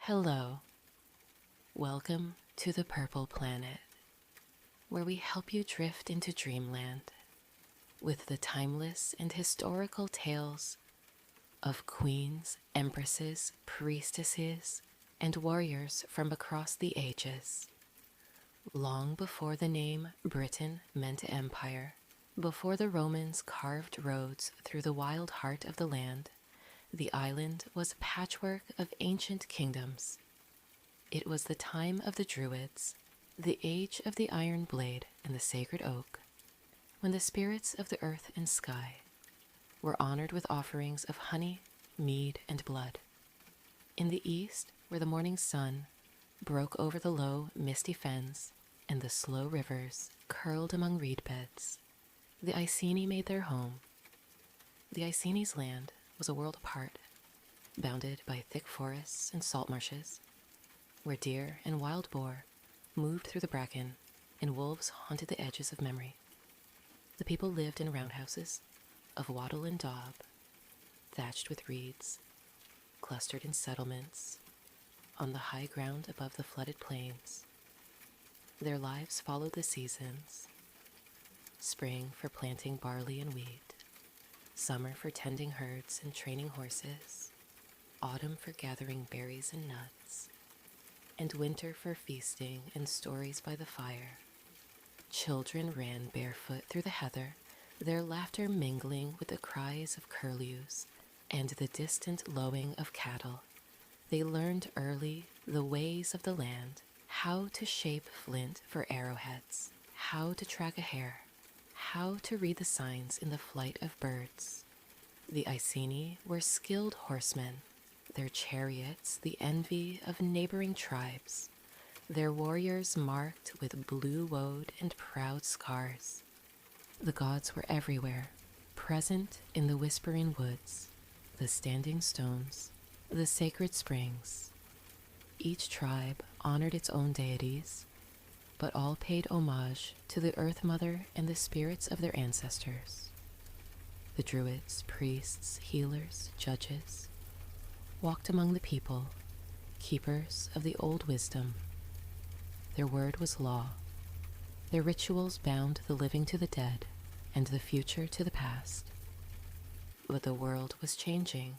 Hello, welcome to the Purple Planet, where we help you drift into dreamland with the timeless and historical tales of queens, empresses, priestesses, and warriors from across the ages. Long before the name Britain meant empire, before the Romans carved roads through the wild heart of the land, the island was a patchwork of ancient kingdoms. It was the time of the Druids, the age of the iron blade and the sacred oak, when the spirits of the earth and sky were honored with offerings of honey, mead, and blood. In the east, where the morning sun broke over the low, misty fens and the slow rivers curled among reed beds, the Iceni made their home. The Iceni's land was a world apart, bounded by thick forests and salt marshes, where deer and wild boar moved through the bracken and wolves haunted the edges of memory. The people lived in roundhouses of wattle and daub, thatched with reeds, clustered in settlements on the high ground above the flooded plains. Their lives followed the seasons: spring for planting barley and wheat, summer for tending herds and training horses, autumn for gathering berries and nuts, and winter for feasting and stories by the fire. Children ran barefoot through the heather, their laughter mingling with the cries of curlews and the distant lowing of cattle. They learned early the ways of the land, how to shape flint for arrowheads, how to track a hare, how to read the signs in the flight of birds. The Iceni were skilled horsemen, their chariots the envy of neighboring tribes, their warriors marked with blue woad and proud scars. The gods were everywhere, present in the whispering woods, the standing stones, the sacred springs. Each tribe honored its own deities, but all paid homage to the Earth Mother and the spirits of their ancestors. The druids, priests, healers, judges walked among the people, keepers of the old wisdom. Their word was law. Their rituals bound the living to the dead and the future to the past. But the world was changing.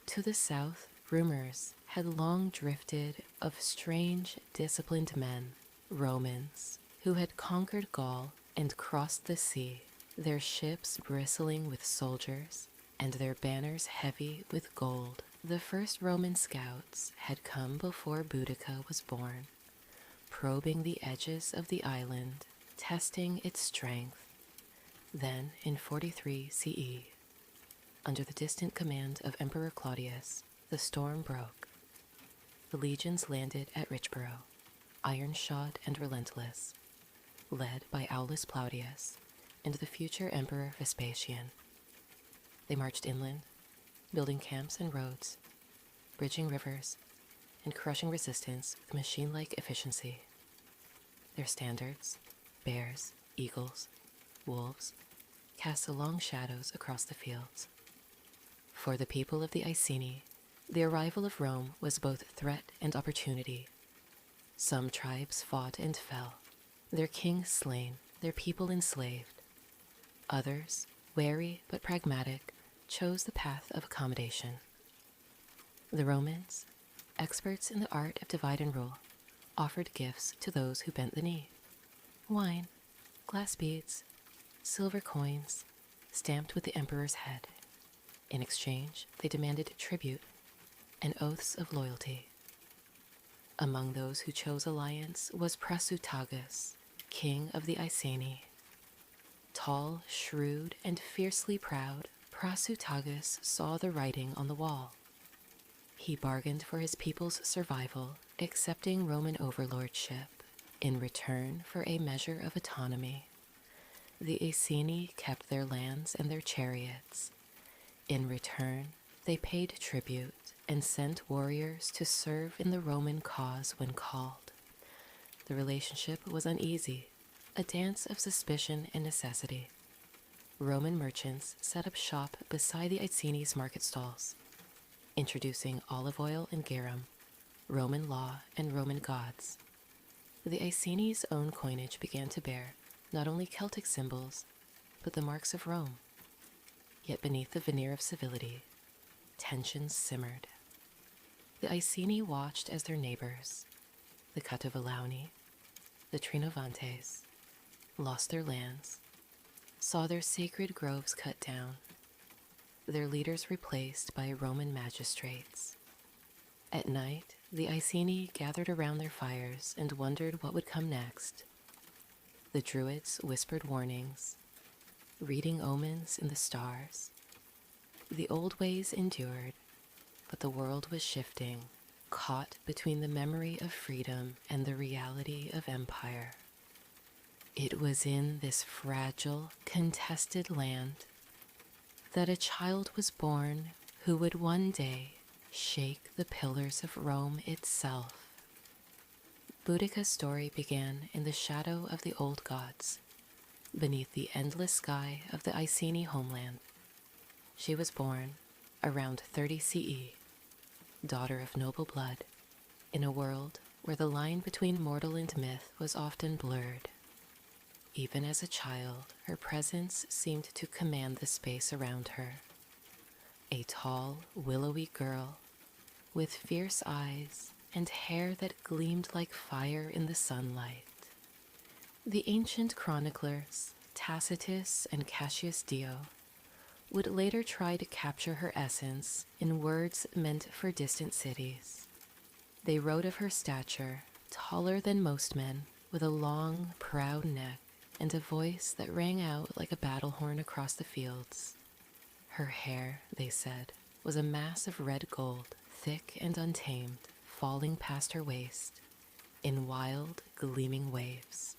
To the south, rumors had long drifted of strange, disciplined men, Romans, who had conquered Gaul and crossed the sea, their ships bristling with soldiers and their banners heavy with gold. The first Roman scouts had come before Boudica was born, probing the edges of the island, testing its strength. Then, in 43 CE, under the distant command of Emperor Claudius, the storm broke. The legions landed at Richborough, iron-shod and relentless, led by Aulus Plautius and the future Emperor Vespasian. They marched inland, building camps and roads, bridging rivers, and crushing resistance with machine-like efficiency. Their standards, bears, eagles, wolves, cast long shadows across the fields. For the people of the Iceni, the arrival of Rome was both threat and opportunity. Some tribes fought and fell, their king slain, their people enslaved. Others, wary but pragmatic, chose the path of accommodation. The Romans, experts in the art of divide and rule, offered gifts to those who bent the knee: wine, glass beads, silver coins, stamped with the emperor's head. In exchange, they demanded tribute and oaths of loyalty. Among those who chose alliance was Prasutagus, king of the Iceni. Tall, shrewd, and fiercely proud, Prasutagus saw the writing on the wall. He bargained for his people's survival, accepting Roman overlordship in return for a measure of autonomy. The Iceni kept their lands and their chariots. In return, they paid tribute and sent warriors to serve in the Roman cause when called. The relationship was uneasy, a dance of suspicion and necessity. Roman merchants set up shop beside the Iceni's market stalls, introducing olive oil and garum, Roman law, and Roman gods, the Iceni's own coinage began to bear not only Celtic symbols, but the marks of Rome. Yet beneath the veneer of civility, tensions simmered. The Iceni watched as their neighbors, the Catovellauni, the Trinovantes, lost their lands, saw their sacred groves cut down, their leaders replaced by Roman magistrates. At night, the Iceni gathered around their fires and wondered what would come next. The Druids whispered warnings, reading omens in the stars. The old ways endured, but the world was shifting, caught between the memory of freedom and the reality of empire. It was in this fragile, contested land that a child was born who would one day shake the pillars of Rome itself. Boudica's story began in the shadow of the old gods, beneath the endless sky of the Iceni homeland. She was born around 30 CE, daughter of noble blood, in a world where the line between mortal and myth was often blurred. Even as a child, her presence seemed to command the space around her. A tall, willowy girl with fierce eyes and hair that gleamed like fire in the sunlight. The ancient chroniclers, Tacitus and Cassius Dio, would later try to capture her essence in words meant for distant cities. They wrote of her stature, taller than most men, with a long, proud neck and a voice that rang out like a battle horn across the fields. Her hair, they said, was a mass of red gold, thick and untamed, falling past her waist, in wild, gleaming waves.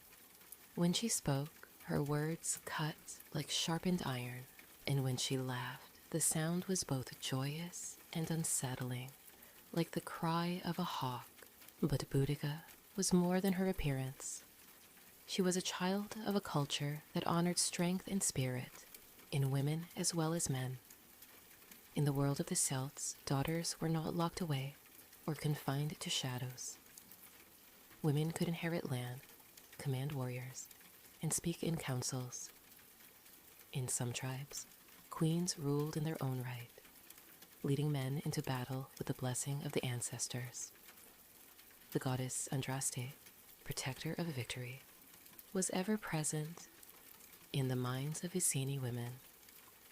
When she spoke, her words cut like sharpened iron, and when she laughed, the sound was both joyous and unsettling, like the cry of a hawk. But Boudica was more than her appearance. She was a child of a culture that honored strength and spirit, in women as well as men. In the world of the Celts, daughters were not locked away or confined to shadows. Women could inherit land, command warriors, and speak in councils. In some tribes, queens ruled in their own right, leading men into battle with the blessing of the ancestors. The goddess Andraste, protector of victory, was ever present in the minds of Iceni women,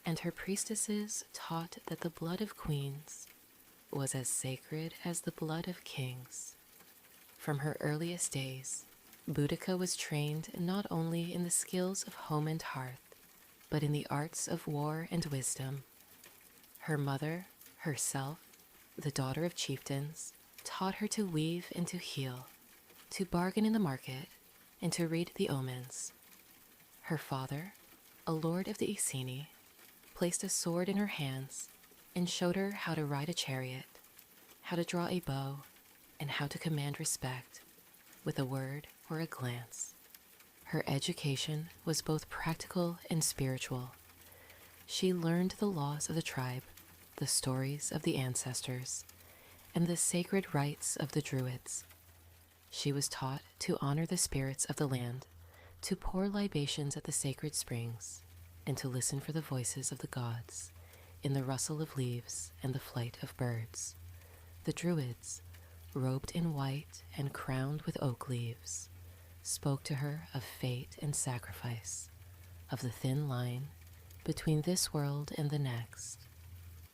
and her priestesses taught that the blood of queens was as sacred as the blood of kings. From her earliest days, Boudica was trained not only in the skills of home and hearth, but in the arts of war and wisdom. Her mother, herself, the daughter of chieftains, taught her to weave and to heal, to bargain in the market, and to read the omens. Her father, a lord of the Iceni, placed a sword in her hands and showed her how to ride a chariot, how to draw a bow, and how to command respect with a word or a glance. Her education was both practical and spiritual. She learned the laws of the tribe, the stories of the ancestors, and the sacred rites of the Druids. She was taught to honor the spirits of the land, to pour libations at the sacred springs, and to listen for the voices of the gods in the rustle of leaves and the flight of birds. The Druids, robed in white and crowned with oak leaves, spoke to her of fate and sacrifice, of the thin line between this world and the next.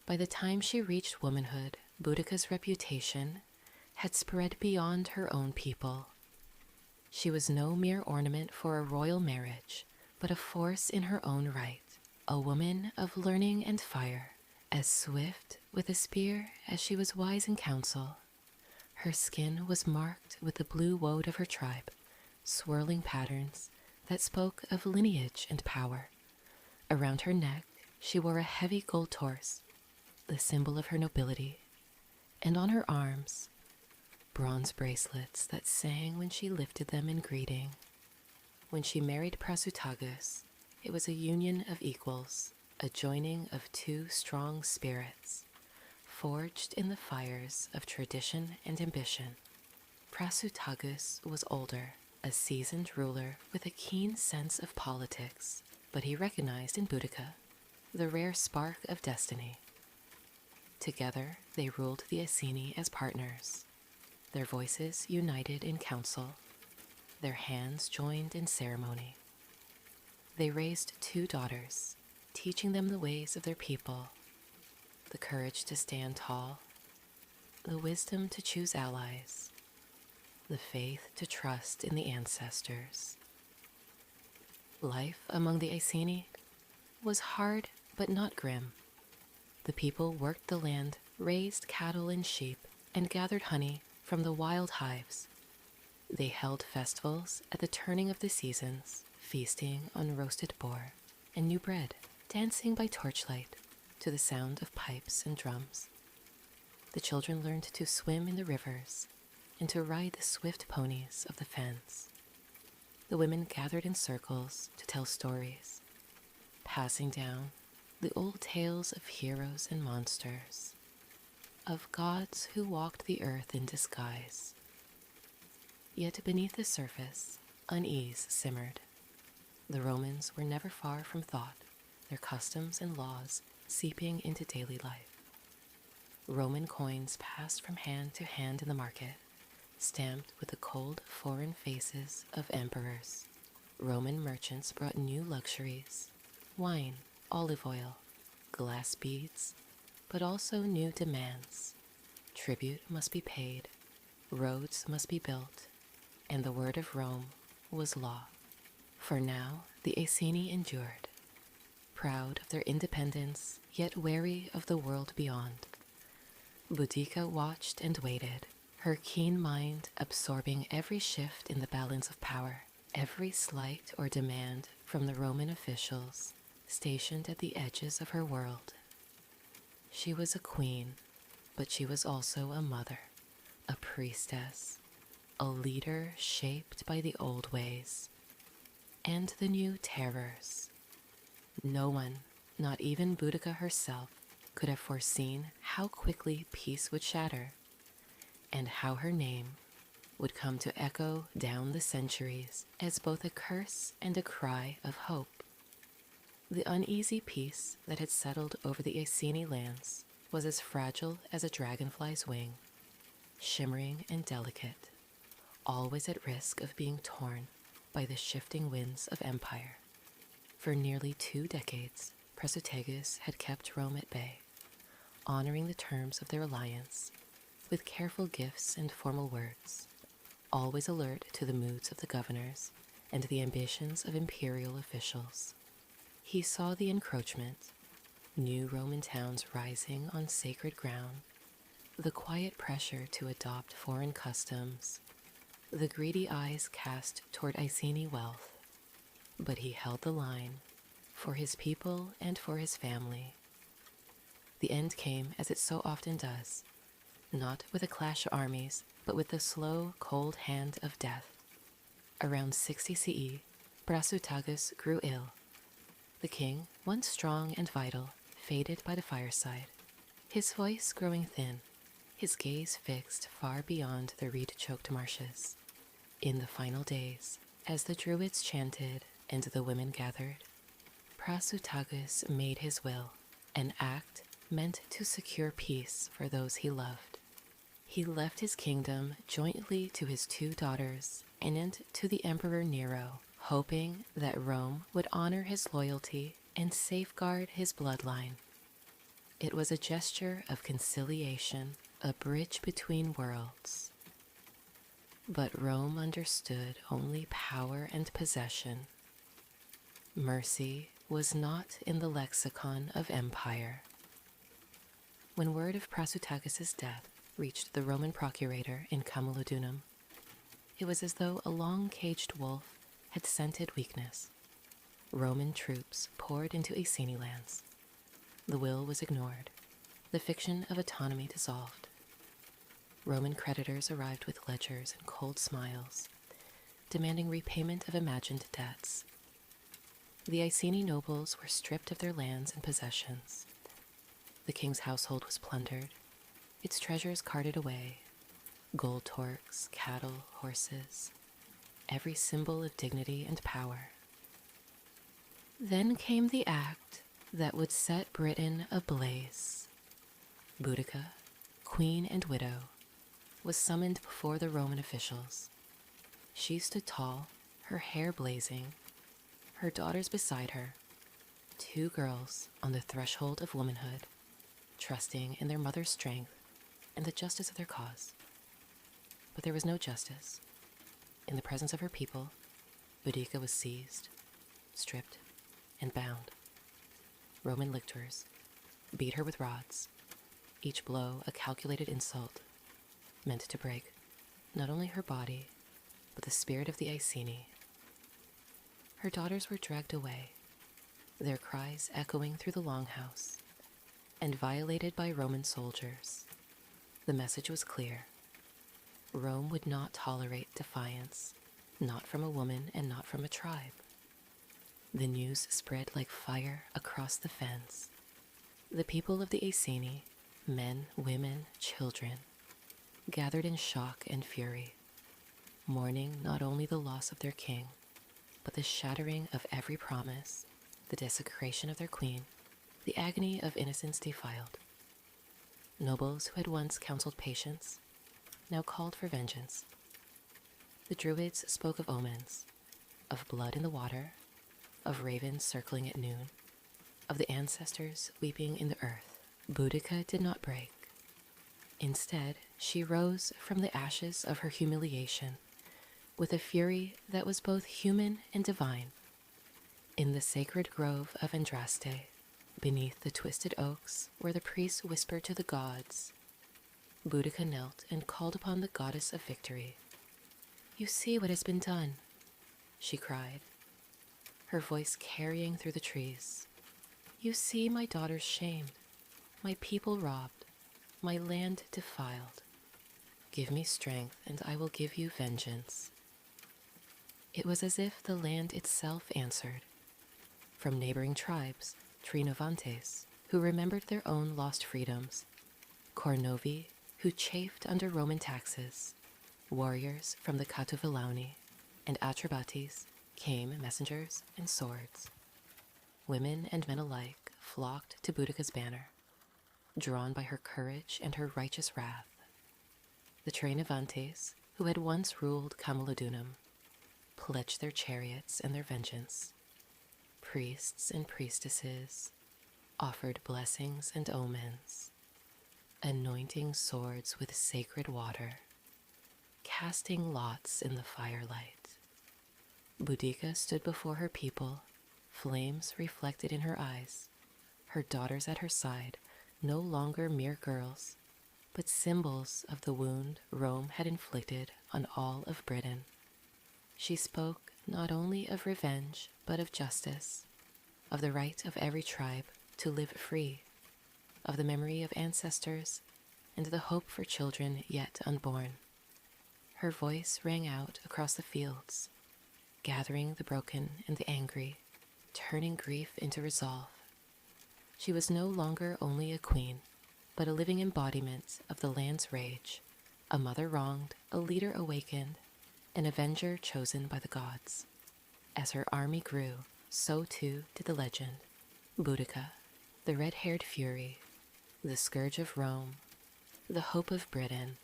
By the time she reached womanhood, Boudica's reputation had spread beyond her own people. She was no mere ornament for a royal marriage, but a force in her own right, a woman of learning and fire, as swift with a spear as she was wise in counsel. Her skin was marked with the blue woad of her tribe, swirling patterns that spoke of lineage and power. Around her neck, she wore a heavy gold torse, the symbol of her nobility, and on her arms, bronze bracelets that sang when she lifted them in greeting. When she married Prasutagus, it was a union of equals, a joining of two strong spirits, Forged in the fires of tradition and ambition, Prasutagus was older, a seasoned ruler with a keen sense of politics, but he recognized in Boudica the rare spark of destiny. Together, they ruled the Iceni as partners, their voices united in council, their hands joined in ceremony. They raised 2 daughters, teaching them the ways of their people, the courage to stand tall, the wisdom to choose allies, the faith to trust in the ancestors. Life among the Iceni was hard but not grim. The people worked the land, raised cattle and sheep, and gathered honey from the wild hives. They held festivals at the turning of the seasons, feasting on roasted boar and new bread, dancing by torchlight to the sound of pipes and drums. The children learned to swim in the rivers and to ride the swift ponies of the fens. The women gathered in circles to tell stories, passing down the old tales of heroes and monsters, of gods who walked the earth in disguise. Yet beneath the surface, unease simmered. The Romans were never far from thought, their customs and laws seeping into daily life. Roman coins passed from hand to hand in the market, stamped with the cold foreign faces of emperors. Roman merchants brought new luxuries, wine, olive oil, glass beads, but also new demands. Tribute must be paid, roads must be built, and the word of Rome was law. For now, the Iceni endured, proud of their independence, yet wary of the world beyond. Boudica watched and waited, her keen mind absorbing every shift in the balance of power, every slight or demand from the Roman officials stationed at the edges of her world. She was a queen, but she was also a mother, a priestess, a leader shaped by the old ways and the new terrors. No one, not even Boudica herself, could have foreseen how quickly peace would shatter and how her name would come to echo down the centuries as both a curse and a cry of hope. The uneasy peace that had settled over the Iceni lands was as fragile as a dragonfly's wing, shimmering and delicate, always at risk of being torn by the shifting winds of empire. For nearly 2 decades, Prasutagus had kept Rome at bay, honoring the terms of their alliance with careful gifts and formal words, always alert to the moods of the governors and the ambitions of imperial officials. He saw the encroachment, new Roman towns rising on sacred ground, the quiet pressure to adopt foreign customs, the greedy eyes cast toward Iceni wealth. But he held the line, for his people and for his family. The end came as it so often does, not with a clash of armies, but with the slow, cold hand of death. Around 60 CE, Prasutagus grew ill. The king, once strong and vital, faded by the fireside, his voice growing thin, his gaze fixed far beyond the reed-choked marshes. In the final days, as the druids chanted and the women gathered, Prasutagus made his will, an act meant to secure peace for those he loved. He left his kingdom jointly to his 2 daughters and to the Emperor Nero, hoping that Rome would honor his loyalty and safeguard his bloodline. It was a gesture of conciliation, a bridge between worlds. But Rome understood only power and possession. Mercy was not in the lexicon of empire. When word of Prasutagus' death reached the Roman procurator in Camulodunum, it was as though a long-caged wolf had scented weakness. Roman troops poured into Iceni lands. The will was ignored. The fiction of autonomy dissolved. Roman creditors arrived with ledgers and cold smiles, demanding repayment of imagined debts. The Iceni nobles were stripped of their lands and possessions. The king's household was plundered, its treasures carted away, gold torques, cattle, horses, every symbol of dignity and power. Then came the act that would set Britain ablaze. Boudica, queen and widow, was summoned before the Roman officials. She stood tall, her hair blazing, her daughters beside her, 2 girls on the threshold of womanhood, trusting in their mother's strength and the justice of their cause. But there was no justice. In the presence of her people, Boudica was seized, stripped, and bound. Roman lictors beat her with rods, each blow a calculated insult, meant to break not only her body, but the spirit of the Iceni. Her daughters were dragged away, their cries echoing through the longhouse, and violated by Roman soldiers. The message was clear. Rome would not tolerate defiance, not from a woman and not from a tribe. The news spread like fire across the fens. The people of the Iceni, men, women, children, gathered in shock and fury, mourning not only the loss of their king, but the shattering of every promise, the desecration of their queen, the agony of innocence defiled. Nobles who had once counseled patience now called for vengeance. The Druids spoke of omens, of blood in the water, of ravens circling at noon, of the ancestors weeping in the earth. Boudica did not break. Instead, she rose from the ashes of her humiliation with a fury that was both human and divine. In the sacred grove of Andraste, beneath the twisted oaks where the priests whispered to the gods, Boudica knelt and called upon the goddess of victory. "You see what has been done," she cried, her voice carrying through the trees. "You see my daughters shamed, my people robbed, my land defiled. Give me strength and I will give you vengeance." It was as if the land itself answered. From neighboring tribes, Trinovantes, who remembered their own lost freedoms, Cornovi, who chafed under Roman taxes, warriors from the Catuvellauni, and Atrebates came messengers and swords. Women and men alike flocked to Boudica's banner, drawn by her courage and her righteous wrath. The Trinovantes, who had once ruled Camulodunum, pledged their chariots and their vengeance. Priests and priestesses offered blessings and omens, anointing swords with sacred water, casting lots in the firelight. Boudica stood before her people, flames reflected in her eyes, her daughters at her side, no longer mere girls, but symbols of the wound Rome had inflicted on all of Britain. She spoke not only of revenge, but of justice, of the right of every tribe to live free, of the memory of ancestors, and the hope for children yet unborn. Her voice rang out across the fields, gathering the broken and the angry, turning grief into resolve. She was no longer only a queen, but a living embodiment of the land's rage, a mother wronged, a leader awakened, an avenger chosen by the gods. As her army grew, so too did the legend. Boudica, the red-haired fury, the scourge of Rome, the hope of Britain.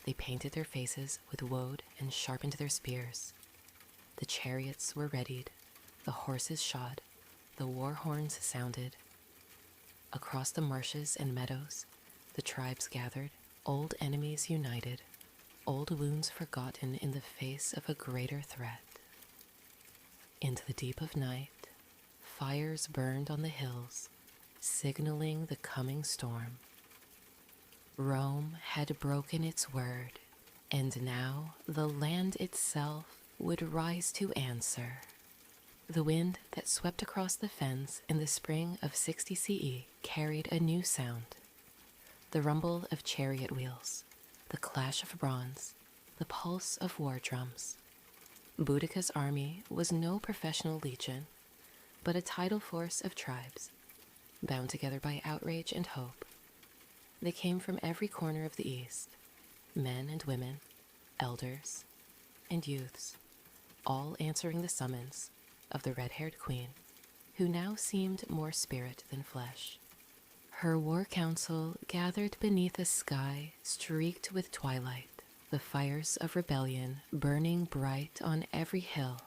They painted their faces with woad and sharpened their spears. The chariots were readied, the horses shod, the war horns sounded. Across the marshes and meadows, the tribes gathered, old enemies united, old wounds forgotten in the face of a greater threat. Into the deep of night, fires burned on the hills, signaling the coming storm. Rome had broken its word, and now the land itself would rise to answer. The wind that swept across the fens in the spring of 60 CE carried a new sound. The rumble of chariot wheels, the clash of bronze, the pulse of war drums. Boudica's army was no professional legion, but a tidal force of tribes, bound together by outrage and hope. They came from every corner of the East, men and women, elders and youths, all answering the summons of the red-haired queen, who now seemed more spirit than flesh. Her war council gathered beneath a sky streaked with twilight, the fires of rebellion burning bright on every hill.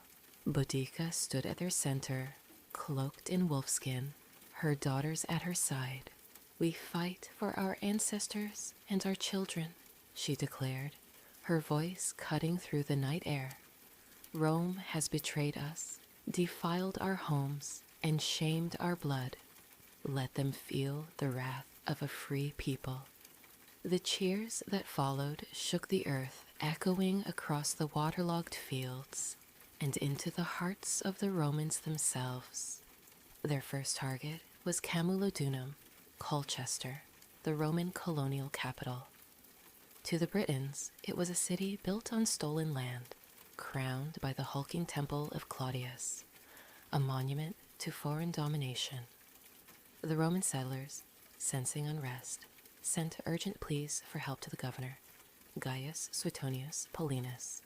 Boudica stood at their center, cloaked in wolfskin, her daughters at her side. "We fight for our ancestors and our children," she declared, her voice cutting through the night air. "Rome has betrayed us, defiled our homes, and shamed our blood. Let them feel the wrath of a free people." The cheers that followed shook the earth, echoing across the waterlogged fields and into the hearts of the Romans themselves. Their first target was Camulodunum, Colchester, the Roman colonial capital. To the Britons, it was a city built on stolen land, crowned by the hulking temple of Claudius, a monument to foreign domination. The Roman settlers, sensing unrest, sent urgent pleas for help to the governor, Gaius Suetonius Paulinus.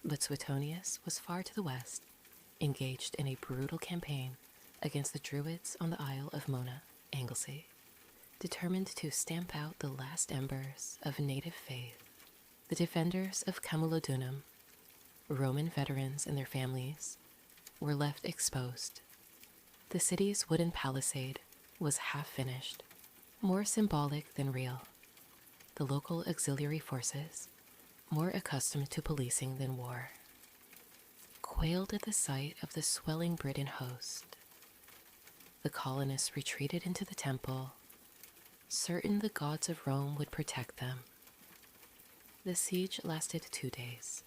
But Suetonius was far to the west, engaged in a brutal campaign against the Druids on the Isle of Mona, Anglesey, determined to stamp out the last embers of native faith. The defenders of Camulodunum, Roman veterans and their families, were left exposed. The city's wooden palisade was half-finished, more symbolic than real. The local auxiliary forces, more accustomed to policing than war, quailed at the sight of the swelling Briton host. The colonists retreated into the temple, certain the gods of Rome would protect them. The siege lasted 2 days.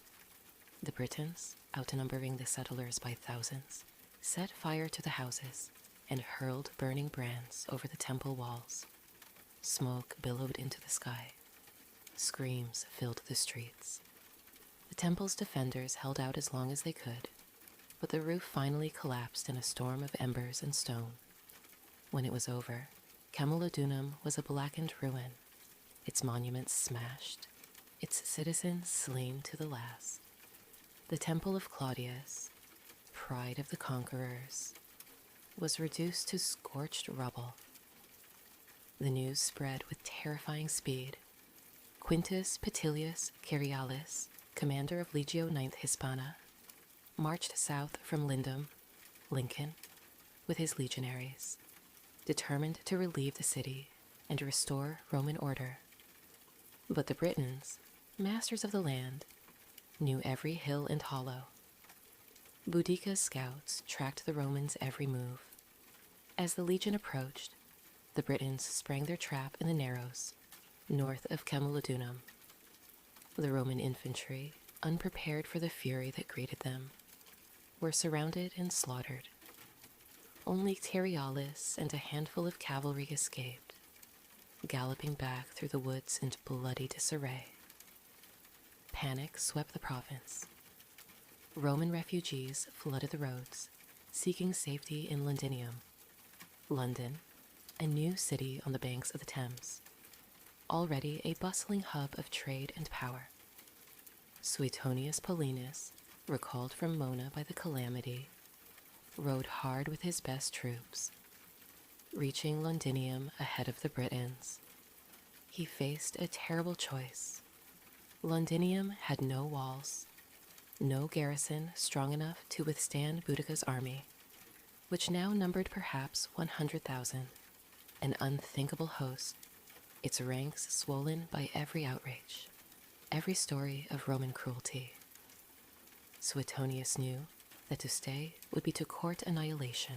The Britons, outnumbering the settlers by thousands, set fire to the houses and hurled burning brands over the temple walls. Smoke billowed into the sky. Screams filled the streets. The temple's defenders held out as long as they could, but the roof finally collapsed in a storm of embers and stone. When it was over, Camulodunum was a blackened ruin, its monuments smashed, its citizens slain to the last. The temple of Claudius, pride of the conquerors, was reduced to scorched rubble. The news spread with terrifying speed. Quintus Petilius Cerialis, commander of Legio IX Hispana, marched south from Lindum, Lincoln, with his legionaries, determined to relieve the city and restore Roman order. But the Britons, masters of the land, knew every hill and hollow. Boudica's scouts tracked the Romans' every move. As the legion approached, the Britons sprang their trap in the narrows, north of Camulodunum. The Roman infantry, unprepared for the fury that greeted them, were surrounded and slaughtered. Only Cerialis and a handful of cavalry escaped, galloping back through the woods in bloody disarray. Panic swept the province. Roman refugees flooded the roads, seeking safety in Londinium, London, a new city on the banks of the Thames, already a bustling hub of trade and power. Suetonius Paulinus, recalled from Mona by the calamity, rode hard with his best troops. Reaching Londinium ahead of the Britons, he faced a terrible choice. Londinium had no walls, no garrison strong enough to withstand Boudica's army, which now numbered perhaps 100,000, an unthinkable host, its ranks swollen by every outrage, every story of Roman cruelty. Suetonius knew that to stay would be to court annihilation.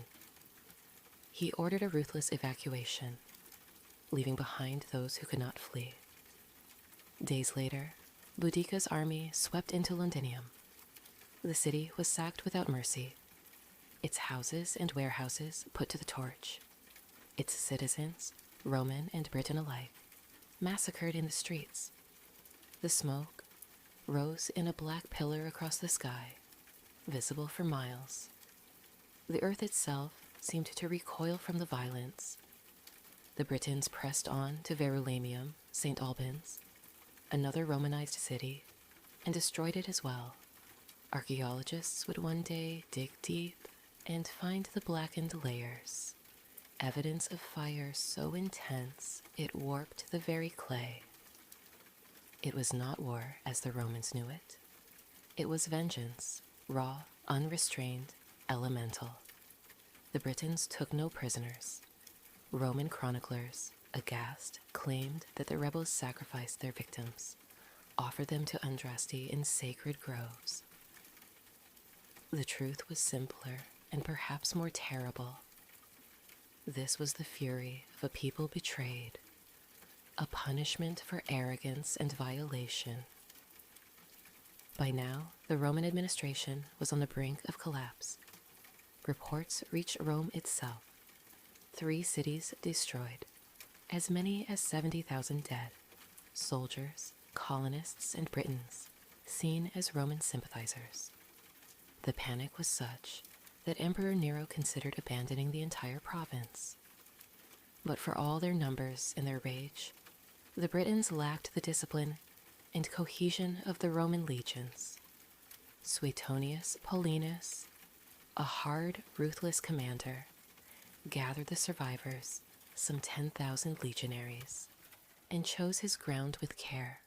He ordered a ruthless evacuation, leaving behind those who could not flee. Days later, Boudica's army swept into Londinium. The city was sacked without mercy, its houses and warehouses put to the torch, its citizens, Roman and Briton alike, massacred in the streets. The smoke rose in a black pillar across the sky, visible for miles. The earth itself seemed to recoil from the violence. the Britons pressed on to Verulamium, St. Albans, another Romanized city, and destroyed it as well. Archaeologists would one day dig deep and find the blackened layers, evidence of fire so intense it warped the very clay. It was not war as the Romans knew it. It was vengeance, raw, unrestrained, elemental. The Britons took no prisoners. Roman chroniclers, aghast, claimed that the rebels sacrificed their victims, offered them to Andraste in sacred groves. The truth was simpler and perhaps more terrible. This was the fury of a people betrayed, a punishment for arrogance and violation. By now, the Roman administration was on the brink of collapse. Reports reached Rome itself. 3 cities destroyed, as many as 70,000 dead, soldiers, colonists, and Britons, seen as Roman sympathizers. The panic was such that Emperor Nero considered abandoning the entire province. But for all their numbers and their rage, the Britons lacked the discipline and cohesion of the Roman legions. Suetonius Paulinus, a hard, ruthless commander, gathered the survivors, some 10,000 legionaries, and chose his ground with care.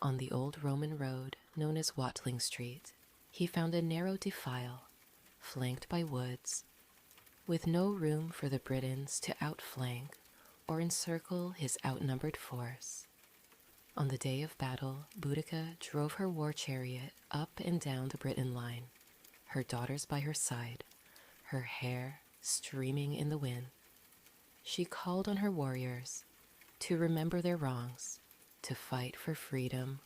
On the old Roman road known as Watling Street, he found a narrow defile, flanked by woods, with no room for the Britons to outflank or encircle his outnumbered force. On the day of battle, Boudica drove her war chariot up and down the Briton line, her daughters by her side, her hair streaming in the wind. She called on her warriors to remember their wrongs, to fight for freedom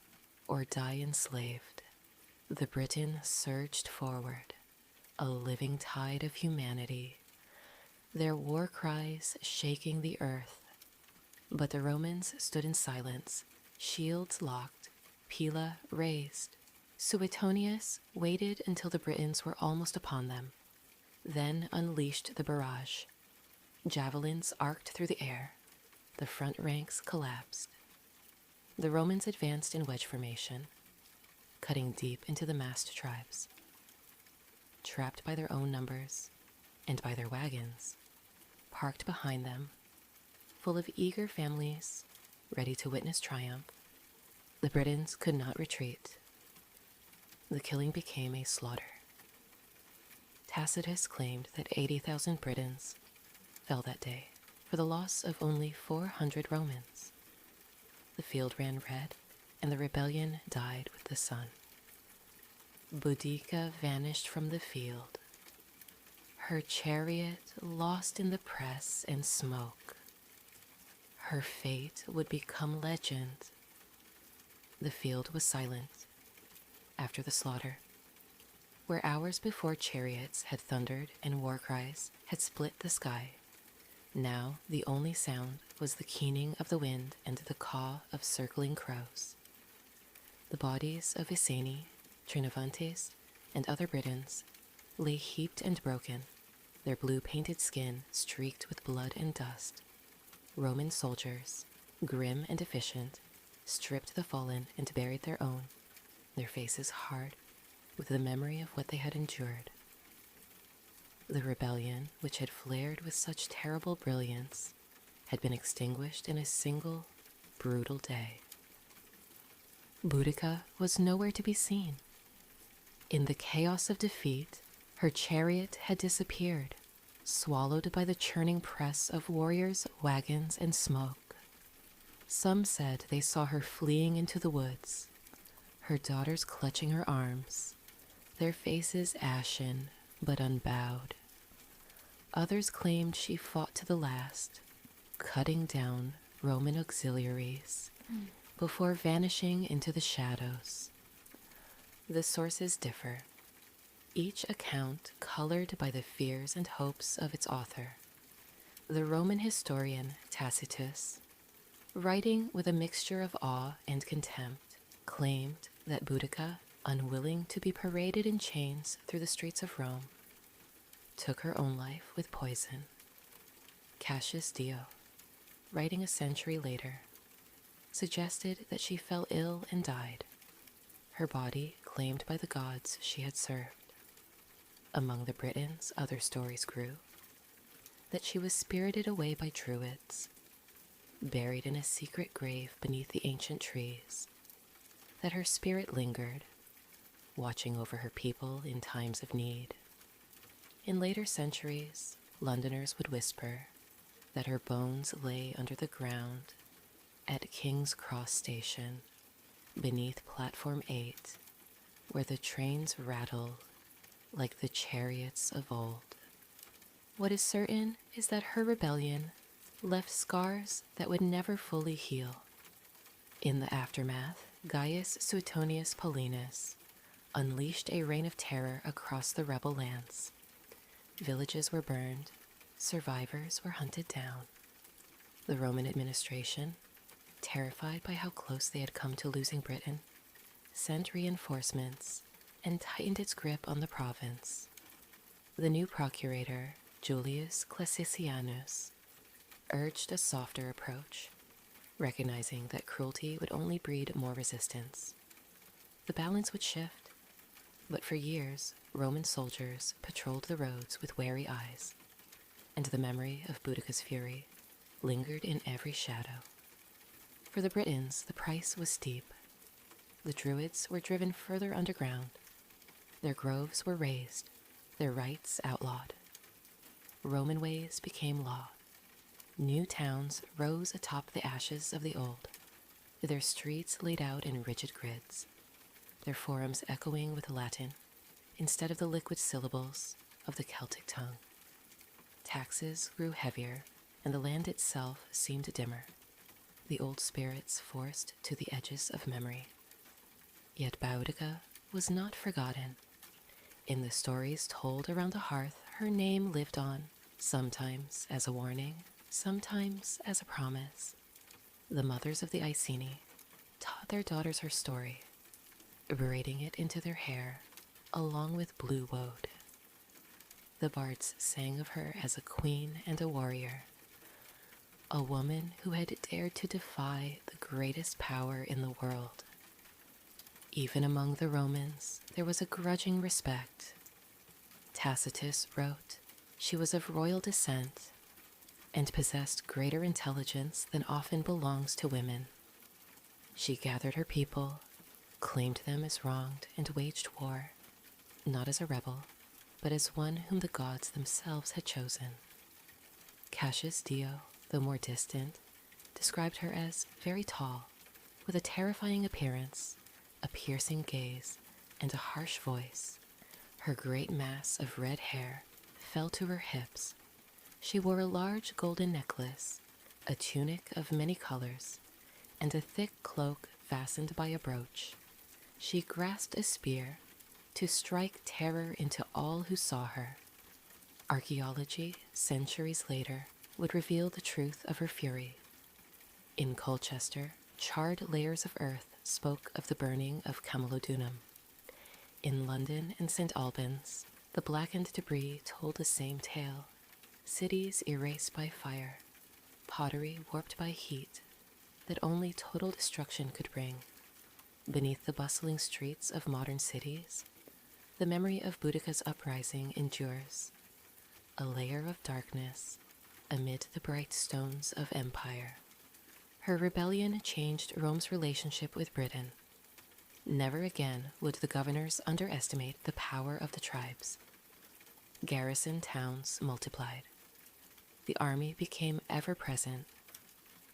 or die enslaved. The Briton surged forward, a living tide of humanity, their war cries shaking the earth. But the Romans stood in silence, shields locked, pila raised. Suetonius waited until the Britons were almost upon them, then unleashed the barrage. Javelins arced through the air. The front ranks collapsed. The Romans advanced in wedge formation, cutting deep into the massed tribes. Trapped by their own numbers and by their wagons, parked behind them, full of eager families ready to witness triumph, the Britons could not retreat. The killing became a slaughter. Tacitus claimed that 80,000 Britons fell that day for the loss of only 400 Romans. The field ran red, and the rebellion died with the sun. Boudica vanished from the field, her chariot lost in the press and smoke. Her fate would become legend. The field was silent after the slaughter, where hours before chariots had thundered and war cries had split the sky. Now the only sound was the keening of the wind and the caw of circling crows. The bodies of Iceni, Trinovantes, and other Britons lay heaped and broken, their blue-painted skin streaked with blood and dust. Roman soldiers, grim and efficient, stripped the fallen and buried their own, their faces hard with the memory of what they had endured. The rebellion, which had flared with such terrible brilliance, had been extinguished in a single, brutal day. Boudica was nowhere to be seen. In the chaos of defeat, her chariot had disappeared, swallowed by the churning press of warriors, wagons, and smoke. Some said they saw her fleeing into the woods, her daughters clutching her arms, their faces ashen but unbowed. Others claimed she fought to the last, cutting down Roman auxiliaries before vanishing into the shadows. The sources differ, each account colored by the fears and hopes of its author. The Roman historian Tacitus, writing with a mixture of awe and contempt, claimed that Boudica, unwilling to be paraded in chains through the streets of Rome, took her own life with poison. Cassius Dio, writing a century later, suggested that she fell ill and died, her body claimed by the gods she had served. Among the Britons, other stories grew, that she was spirited away by druids, buried in a secret grave beneath the ancient trees, that her spirit lingered, watching over her people in times of need. In later centuries, Londoners would whisper that her bones lay under the ground at King's Cross Station, beneath Platform 8, where the trains rattle like the chariots of old. What is certain is that her rebellion left scars that would never fully heal. In the aftermath, Gaius Suetonius Paulinus unleashed a reign of terror across the rebel lands. Villages were burned, survivors were hunted down. The Roman administration, terrified by how close they had come to losing Britain, sent reinforcements and tightened its grip on the province. The new procurator, Julius Classicianus, urged a softer approach, recognizing that cruelty would only breed more resistance. The balance would shift, but for years, Roman soldiers patrolled the roads with wary eyes, and the memory of Boudica's fury lingered in every shadow. For the Britons, the price was steep. The Druids were driven further underground. Their groves were razed, their rites outlawed. Roman ways became law. New towns rose atop the ashes of the old, their streets laid out in rigid grids, their forums echoing with Latin instead of the liquid syllables of the Celtic tongue. Taxes grew heavier, and the land itself seemed dimmer, the old spirits forced to the edges of memory. Yet Boudica was not forgotten. In the stories told around the hearth, her name lived on, sometimes as a warning, sometimes as a promise. The mothers of the Iceni taught their daughters her story, braiding it into their hair along with blue woad. The bards sang of her as a queen and a warrior, a woman who had dared to defy the greatest power in the world. Even among the Romans, there was a grudging respect. Tacitus wrote she was of royal descent and possessed greater intelligence than often belongs to women. She gathered her people, claimed them as wronged, and waged war, not as a rebel, but as one whom the gods themselves had chosen. Cassius Dio, though more distant, described her as very tall, with a terrifying appearance, a piercing gaze, and a harsh voice. Her great mass of red hair fell to her hips. She wore a large golden necklace, a tunic of many colors, and a thick cloak fastened by a brooch. She grasped a spear to strike terror into all who saw her. Archaeology, centuries later, would reveal the truth of her fury. In Colchester, charred layers of earth spoke of the burning of Camulodunum. In London and St. Albans, the blackened debris told the same tale. Cities erased by fire, pottery warped by heat that only total destruction could bring. Beneath the bustling streets of modern cities, the memory of Boudica's uprising endures, a layer of darkness amid the bright stones of empire. Her rebellion changed Rome's relationship with Britain. Never again would the governors underestimate the power of the tribes. Garrison towns multiplied. The army became ever present,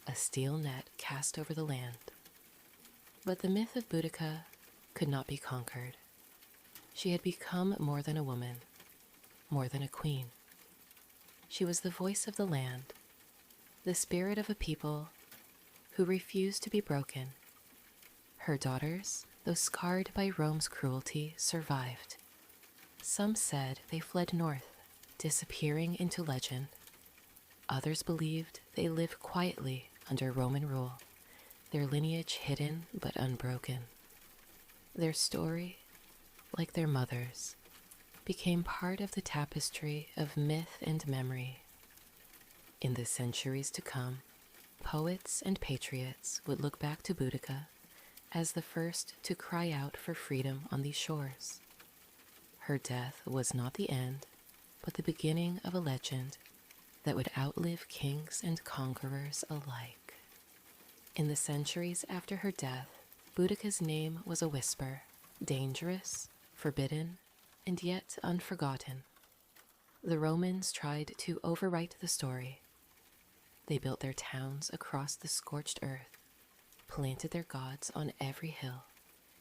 a steel net cast over the land. But the myth of Boudica could not be conquered. She had become more than a woman, more than a queen. She was the voice of the land, the spirit of a people who refused to be broken. Her daughters, though scarred by Rome's cruelty, survived. Some said they fled north, disappearing into legend. Others believed they lived quietly under Roman rule, their lineage hidden but unbroken. Their story, like their mothers, became part of the tapestry of myth and memory. In the centuries to come, poets and patriots would look back to Boudica as the first to cry out for freedom on these shores. Her death was not the end, but the beginning of a legend that would outlive kings and conquerors alike. In the centuries after her death, Boudica's name was a whisper, dangerous, forbidden, and yet unforgotten. The Romans tried to overwrite the story. They built their towns across the scorched earth, planted their gods on every hill,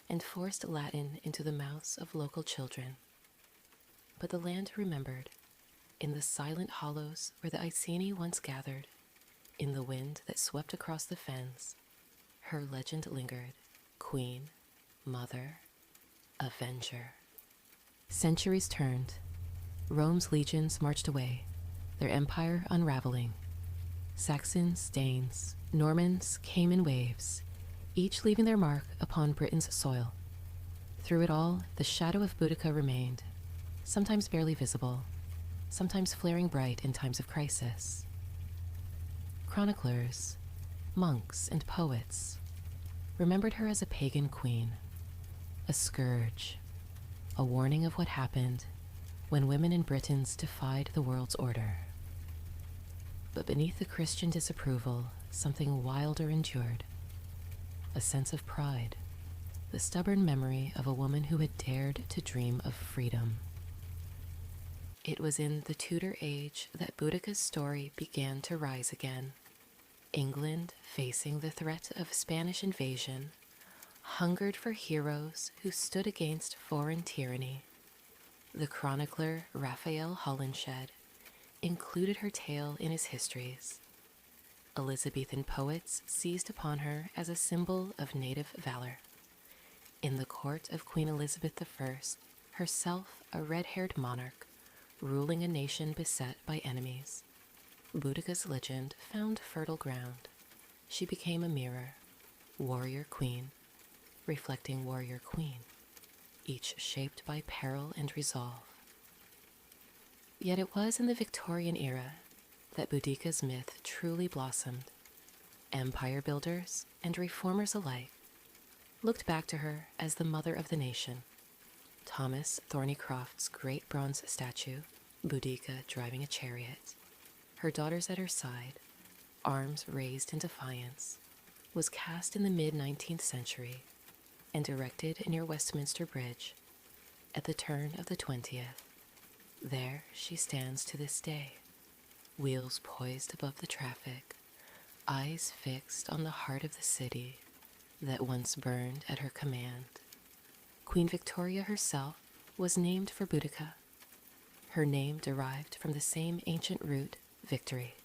and forced Latin into the mouths of local children. But the land remembered, in the silent hollows where the Iceni once gathered, in the wind that swept across the fens, her legend lingered, queen, mother, avenger. Centuries turned. Rome's legions marched away, their empire unraveling. Saxons, Danes, Normans came in waves, each leaving their mark upon Britain's soil. Through it all, the shadow of Boudica remained, sometimes barely visible, sometimes flaring bright in times of crisis. Chroniclers, monks, and poets remembered her as a pagan queen, a scourge, a warning of what happened when women in Britons defied the world's order. But beneath the Christian disapproval, something wilder endured, a sense of pride, the stubborn memory of a woman who had dared to dream of freedom. It was in the Tudor age that Boudica's story began to rise again. England, facing the threat of Spanish invasion, hungered for heroes who stood against foreign tyranny. The chronicler Raphael Holinshed included her tale in his histories. Elizabethan poets seized upon her as a symbol of native valor. In the court of Queen Elizabeth I, herself a red-haired monarch, ruling a nation beset by enemies, Boudica's legend found fertile ground. She became a mirror, warrior queen, reflecting warrior queen, each shaped by peril and resolve. Yet it was in the Victorian era that Boudica's myth truly blossomed. Empire builders and reformers alike looked back to her as the mother of the nation. Thomas Thornycroft's great bronze statue, Boudica driving a chariot, her daughters at her side, arms raised in defiance, was cast in the mid-19th century and erected near Westminster Bridge at the turn of the 20th. There she stands to this day, wheels poised above the traffic, eyes fixed on the heart of the city that once burned at her command. Queen Victoria herself was named for Boudica. Her name derived from the same ancient root, victory.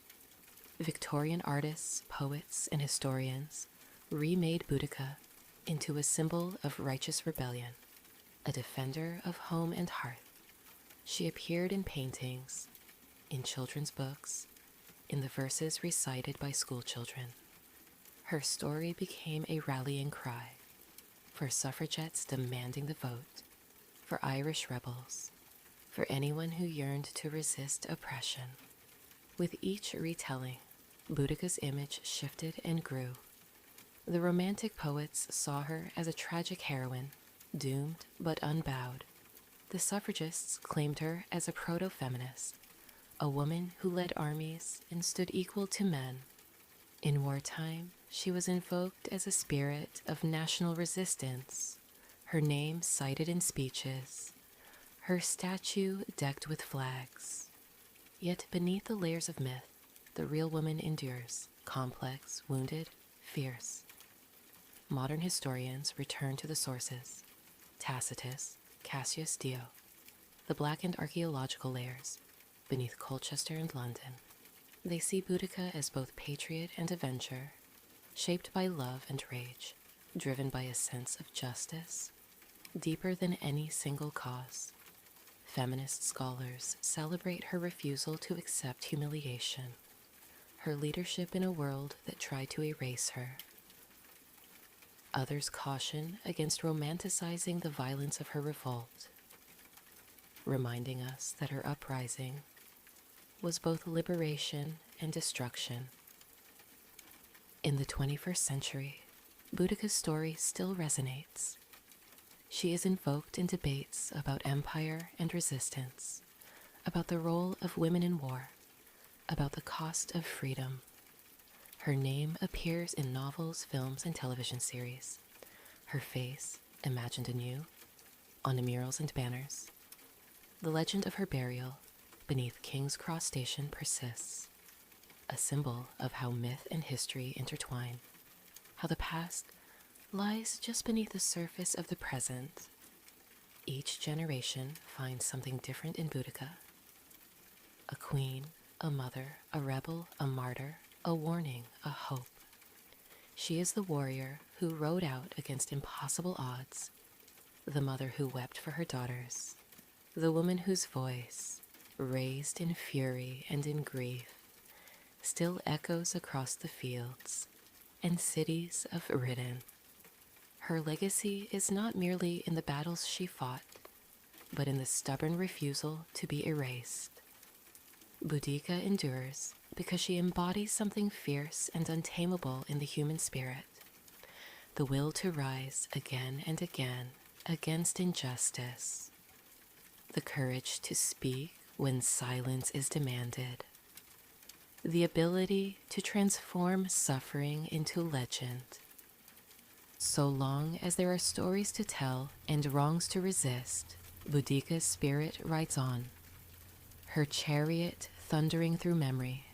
Victorian artists, poets, and historians remade Boudica into a symbol of righteous rebellion, a defender of home and hearth. She appeared in paintings, in children's books, in the verses recited by schoolchildren. Her story became a rallying cry for suffragettes demanding the vote, for Irish rebels, for anyone who yearned to resist oppression. With each retelling, Boudica's image shifted and grew. The Romantic poets saw her as a tragic heroine, doomed but unbowed. The suffragists claimed her as a proto-feminist, a woman who led armies and stood equal to men. In wartime, she was invoked as a spirit of national resistance, her name cited in speeches, her statue decked with flags. Yet beneath the layers of myth, the real woman endures, complex, wounded, fierce. Modern historians return to the sources, Tacitus, Cassius Dio, the blackened archaeological layers beneath Colchester and London. They see Boudica as both patriot and avenger, shaped by love and rage, driven by a sense of justice, deeper than any single cause. Feminist scholars celebrate her refusal to accept humiliation, her leadership in a world that tried to erase her. Others caution against romanticizing the violence of her revolt, reminding us that her uprising was both liberation and destruction. In the 21st century, Boudica's story still resonates. She is invoked in debates about empire and resistance, about the role of women in war, about the cost of freedom. Her name appears in novels, films, and television series. Her face, imagined anew, on the murals and banners. The legend of her burial beneath King's Cross Station persists, a symbol of how myth and history intertwine, how the past lies just beneath the surface of the present. Each generation finds something different in Boudica. A queen, a mother, a rebel, a martyr, a warning, a hope. She is the warrior who rode out against impossible odds, the mother who wept for her daughters, the woman whose voice, raised in fury and in grief, still echoes across the fields and cities of Ridden. Her legacy is not merely in the battles she fought, but in the stubborn refusal to be erased. Boudica endures because she embodies something fierce and untamable in the human spirit, the will to rise again and again against injustice, the courage to speak when silence is demanded, the ability to transform suffering into legend. So long as there are stories to tell and wrongs to resist, Boudica's spirit rides on, her chariot thundering through memory,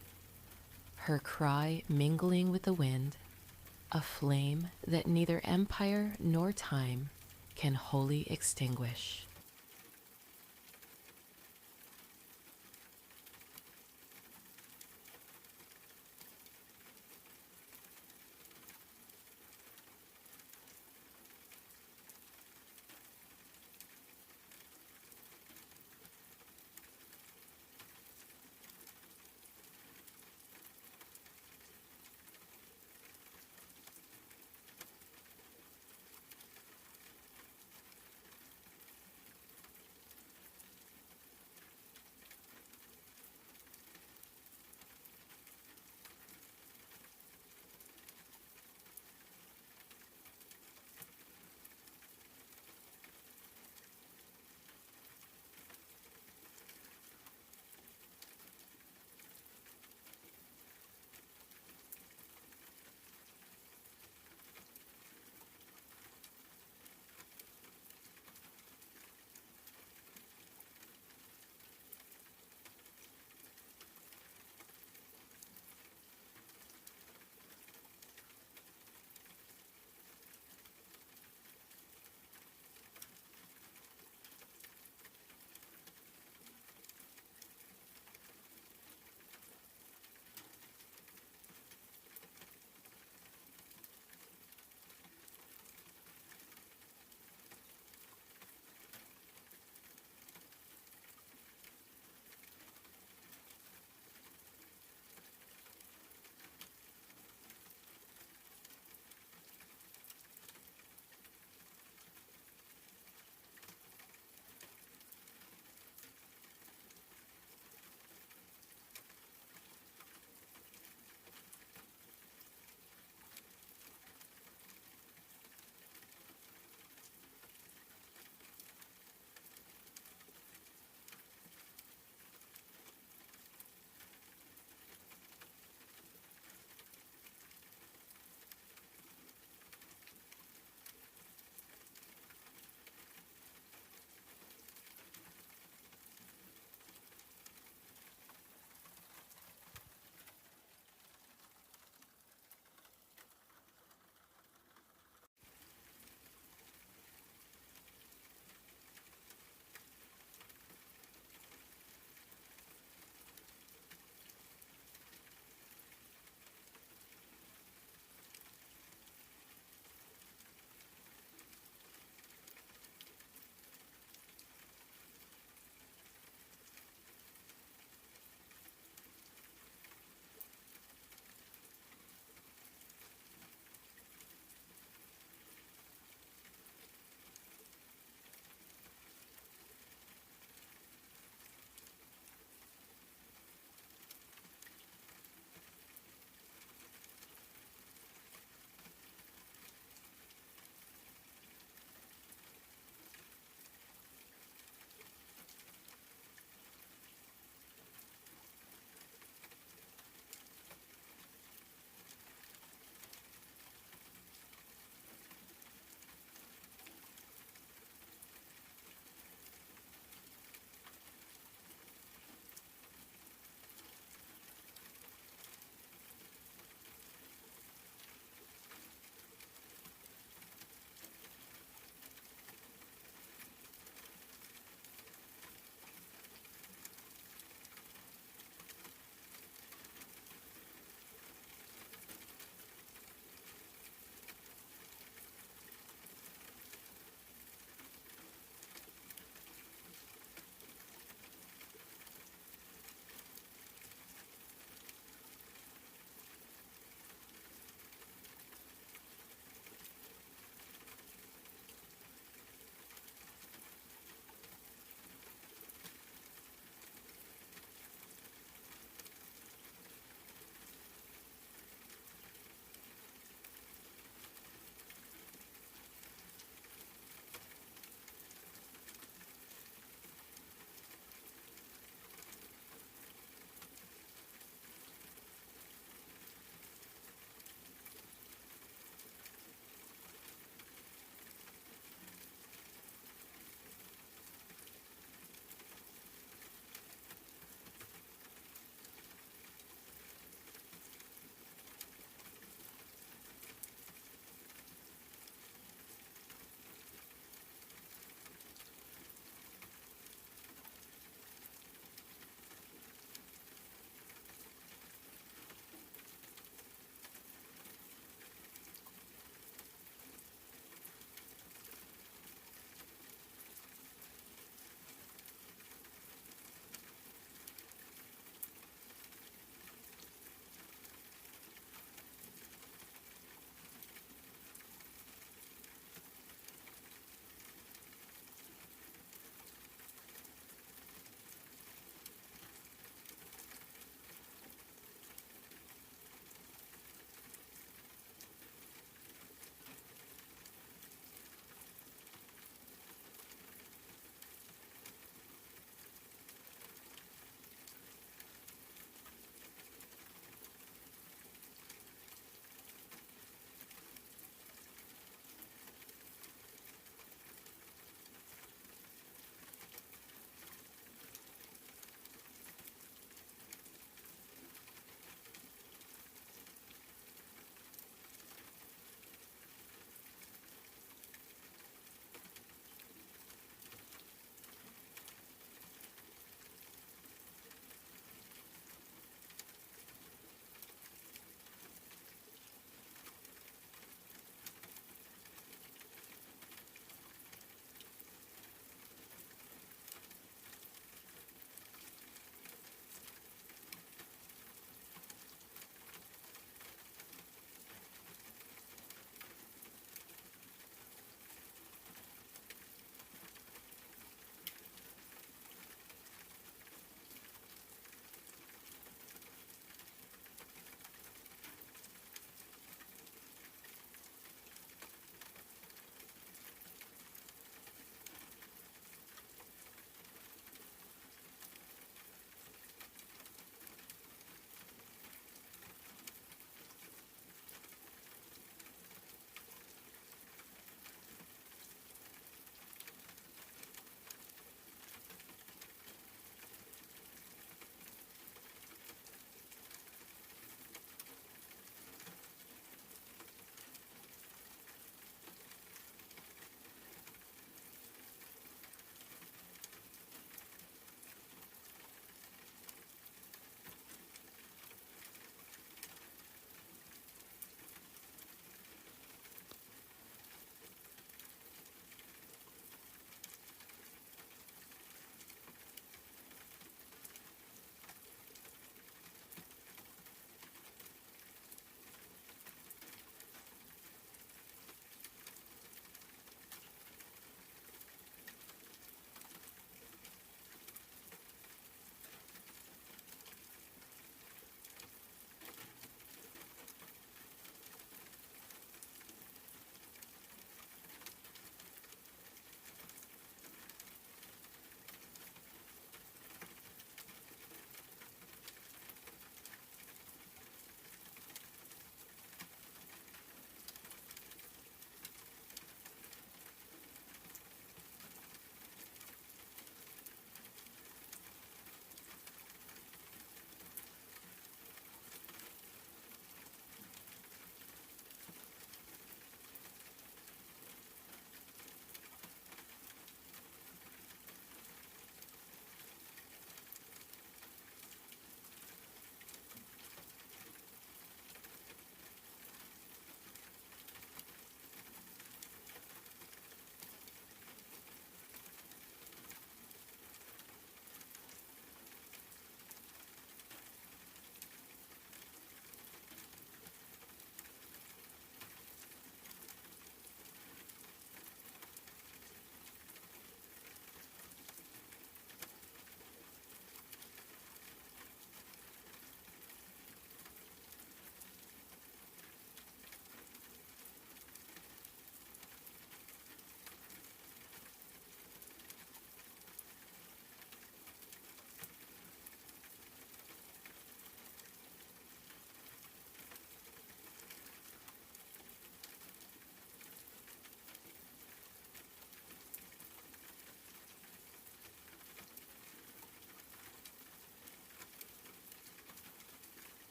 her cry mingling with the wind, a flame that neither empire nor time can wholly extinguish.